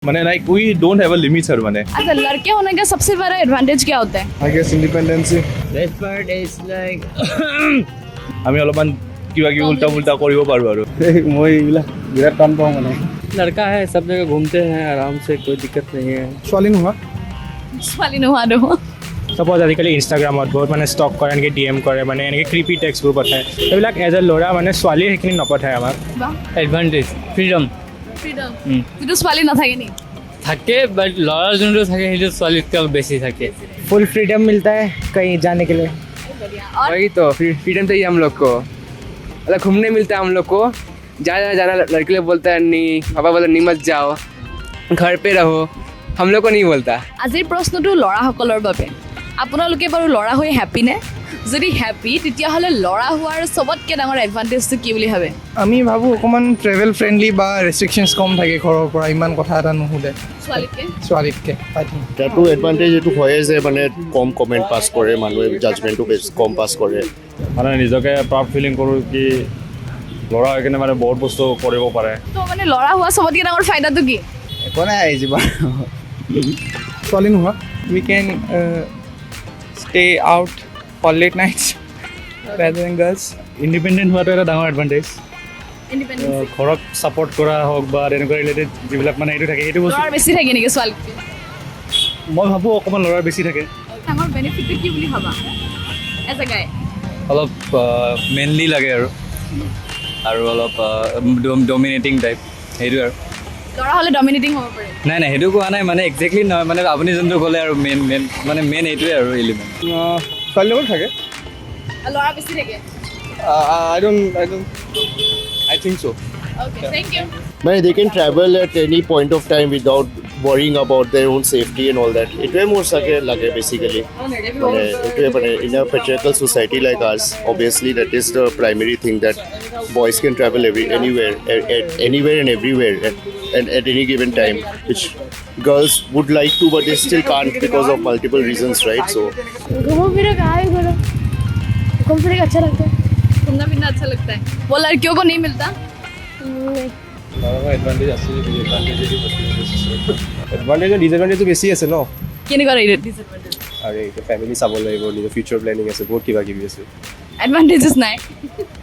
माने like we don't have a limit sir माने अच्छा, लड़के होने का सबसे बड़ा एडवांटेज क्या होता है? I guess independency. Best part is like আমি অলপমান কিবা কিবি উল্টা পুল্টা কৰিব পাৰো আৰু মই এইবিলাক বিৰাট টান পাওঁ মানে लड़का है, सब जगह घूमते हैं आराम से, कोई दिक्कत नहीं है। ছোৱালী নোহোৱা ছোৱালী নোহোৱাটো সপ'জ আজিকালি ইনষ্টাগ্ৰামত বহুত মানে ষ্টক কৰে, এনেকৈ ডি এম কৰে, মানে এনেকৈ ক্ৰিপি টেক্সবোৰ পঠায়। এইবিলাক এজ এ ল'ৰা মানে ছোৱালীয়ে সেইখিনি নপঠায় আমাক। এডভান্টেজ ফ্ৰীডম ফ্ৰীডম যিটো ছোৱালী নাথাকে নি? থাকে, বাট ল'ৰা যোনটো থাকে সেইটো ছোৱালীতকৈ অলপ বেছি থাকে। फुल फ्रीडम मिलता है कहीं जाने के लिए। और वही तो फ्रीडम चाहिए हम लोग को, मतलब घूमने मिलता है हम लोग को। ज़्यादा ज़्यादा लड़के लोग बोलता है नहीं, पापा बोलते नहीं मत जाओ, घर पे रहो, हम लोग को नहीं बोलता। আজিৰ প্ৰশ্নটো ল'ৰাসকলৰ বাবে। আপোনালোকে বাৰু ল'ৰা হৈ হেপ্পী নে? যদি হেপ্পী তেতিয়াহ'লে ল'ৰা হোৱাৰ চবতকৈ ডাঙৰ এডভান্টেজটো কি বুলি ভাবে? আমি ভাবোঁ অকণমান ট্ৰেভেল ফ্ৰেণ্ডলি বা ৰেষ্ট্ৰিকশ্যনছ কম থাকে ঘৰৰ পৰা, ইমান কথা এটা নুশুধে ছোৱালীতকৈ ছোৱালীতকৈ আই থিংক। তাতো এডভান্টেজ এইটো হয়ে যে মানে কম কমেণ্ট পাছ কৰে, মানুহে জাজমেণ্টটো কম পাছ কৰে। মানে নিজকে প্ৰাউড ফিলিং কৰোঁ কি ল'ৰা হৈ কিনে মানে বহুত বস্তু কৰিব পাৰে। তো মানে ল'ৰা হোৱা চবতকৈ ডাঙৰ ফাইদাটো কি? একো নাই জীৱন ছোৱালী নোহোৱা we can stay out for late nights better than girls. Independent হোৱাটো এটা ডাঙৰ এডভান্টেজ। ইণ্ডিপেণ্ডেঞ্চ ঘৰক ছাপৰ্ট কৰা হওক বা তেনেকুৱা ৰিলেটেড যিবিলাক মানে এইটো থাকে, সেইটো বস্তু ল'ৰাৰ বেছি থাকে নেকি ছোৱালীতকৈ? মই ভাবোঁ অকণমান ল'ৰাৰ বেছি থাকে। ডাঙৰ বেনিফিটটো কি বুলি ভাবা এজ এ গাই? অলপ মেনলি লাগে আৰু অলপ ডমিনেটিং টাইপ সেইটো আৰু। ল'ৰা হ'লে ডমিনেটিং হ'ব পাৰে। নাই নাই সেইটো কোৱা নাই, মানে একজেক্টলি নহয়, মানে আপুনি যোনটো ক'লে আৰু মেইন এইটোৱে আৰু এলিমেণ্ট। ছোৱালী লগত থাকে আৰু ল'ৰা বেছি থাকে। I think so. Okay, thank you. মানে they can travel at any point of time without worrying about their own safety and all that. এইটোৱে মোৰ চাগে লাগে বেচিকেলি, মানে এইটোৱে মানে in a patriarchal society like ours, obviously that is the primary thing, that boys can travel anywhere and everywhere at any given time, which girls would like to but they still can't because of multiple reasons, right? So घूमो फिरो कहाँ भी घूमो, घूम फिर के अच्छा लगता है, घूमना फिरना अच्छा लगता है। वो लड़कियों को नहीं मिलता। এডভান্টেজ আছে, এডভান্টেজ ডিছএডভান্টেজটো বেছি আছে ন। কেনেকুৱা ডিসএডভান্টেজ? আৰু এতিয়া ফেমিলি চাব লাগিব, নিজৰ ফিউচাৰ প্লেনিং আছে, বহুত কিবা কিবি আছে। এডভান্টেজেছ নাই।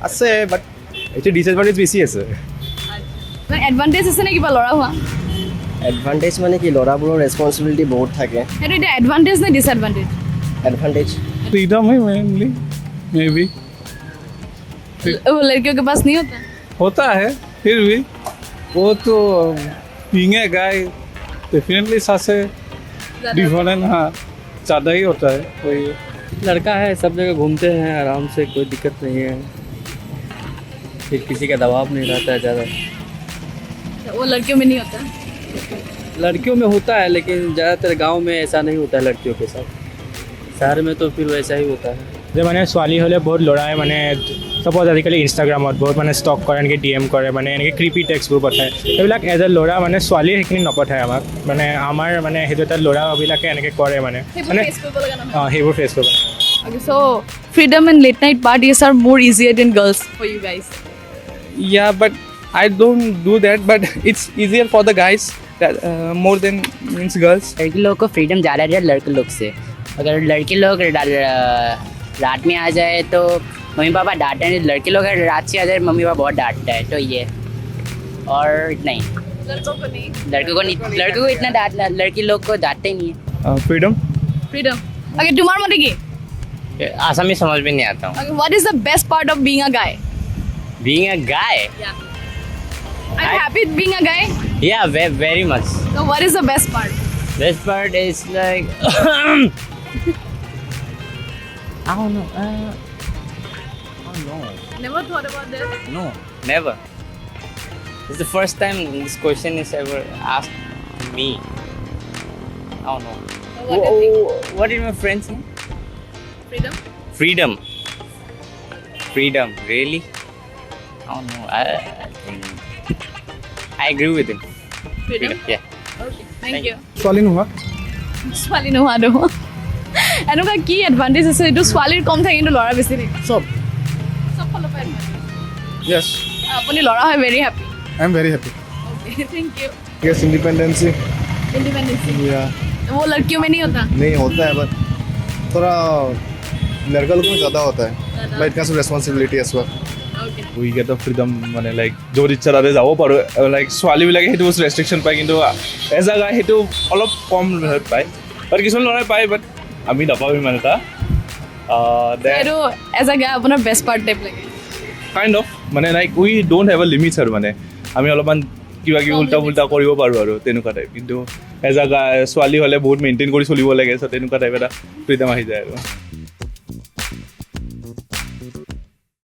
আছে বাট এইটো ডিছএডভান্টেজ বেছি আছে। মানে এডভান্টেজ আছে নে কিবা ল'ৰা হোৱা? এডভান্টেজ মানে কি, ল'ৰাবোৰৰ ৰেছপনচিবিলিটি বহুত থাকে। সেইটো এতিয়া এডভান্টেজ নে ডিসএডভান্টেজ? এডভান্টেজ फ्रीडम है मेनली, मे बी वो लड़कियों के पास नहीं होता। होता है, फिर भी वो तो पींगे गाय डेफिनेटली सासे डिफरेंट, हाँ ज़्यादा ही होता है वही। लड़का है, सब जगह घूमते हैं आराम से, कोई दिक्कत नहीं है, फिर किसी का दबाव नहीं रहता है ज़्यादा। वो लड़कियों में नहीं होता। लड़कियों में होता है लेकिन ज़्यादातर गांव में ऐसा नहीं होता है लड़कियों के साथ, शहर में तो फिर वैसा ही होता है। যে মানে ছোৱালী হ'লে বহুত ল'ৰাই মানে সপ'জ আজিকালি ইনষ্টাগ্ৰামত বহুত মানে ষ্টক কৰে, এনেকৈ ডি এম কৰে, মানে এনেকৈ ক্ৰিপি টেক্সবোৰ পঠায়। এইবিলাক এজ এ ল'ৰা মানে ছোৱালীয়ে সেইখিনি নপঠায় আমাক। মানে আমাৰ মানে সেইটো এটা ল'ৰাবিলাকে এনেকৈ কৰে মানে মানে সেইবোৰ ফেচ কৰিব লাগে। Okay, so freedom and late night parties are more easier than girls for you guys. Yeah, but I don't do that, but it's easier for the guys that more than means girls. लड़की लोग को freedom ज़्यादा है लड़के लोग से। अगर लड़के लोग रात में आ जाए तो मम्मी पापा डांटते हैं, लड़के लोग अगर रात से आ जाए मम्मी पापा बहुत डांटता है, तो ये और नहीं, लड़कों को नहीं। लड़कों को इतना डांट, लड़की लोग को डांटते ही नहीं है। Freedom. Freedom. Okay, तुम्हारे मते की? आसामी समझ में नहीं आता हूँ। Okay, what is the best part of being a guy? Being a guy, Are you happy being a guy? या very much. So what is the best part? Best part is like I don't know. Never thought about this. No, never. It's the first time this question is ever asked to me. I don't know. What do you think? What did my friend say? Freedom. Freedom. Freedom. Really? I don't know. I think I agree with him. Freedom. Yeah. Okay, thank you. ছোৱালী নোহোৱা ছোৱালী নোহোৱাটো এনেকুৱা কি advantage আছে এইটো ছোৱালীৰ কম থাকে কিন্তু ল'ৰা বেছি থাকে? চব। চব ফালৰ পৰা advantage। Yes, আপুনি ল'ৰা হয় very happy. I am very happy. Okay, thank you. Guess independency independency या वो लड़कियों में नहीं होता नहीं होता है बट थोड़ा लड़का लोगों में ज़्यादा होता है but it kind of responsibility as well we get the freedom মানে লাইক য'ত ইচ্ছা তাতে যাব পাৰোঁ লাইক ছোৱালীবিলাকে সেইটো বস্তু ৰেষ্ট্ৰিকশ্যন পায় কিন্তু এজ আ গাই সেইটো অলপ কম পায় বাট কিছুমান ল'ৰাই পায় বাট আমি নাপাওঁ ইমান এটা এইটো এজ এ গাই আপোনাৰ বেষ্ট পাৰ্ট টাইপ লাগে কাইণ্ড অফ মানে like we don't have a limits আৰু মানে আমি অলপমান কিবা কিবি উল্টা পুল্টা কৰিব পাৰোঁ আৰু তেনেকুৱা টাইপ কিন্তু এজ আ গাই ছোৱালী হ'লে বহুত মেইনটেইন কৰি চলিব লাগে চ' তেনেকুৱা টাইপ এটা ফ্ৰীডম আহি যায় আৰু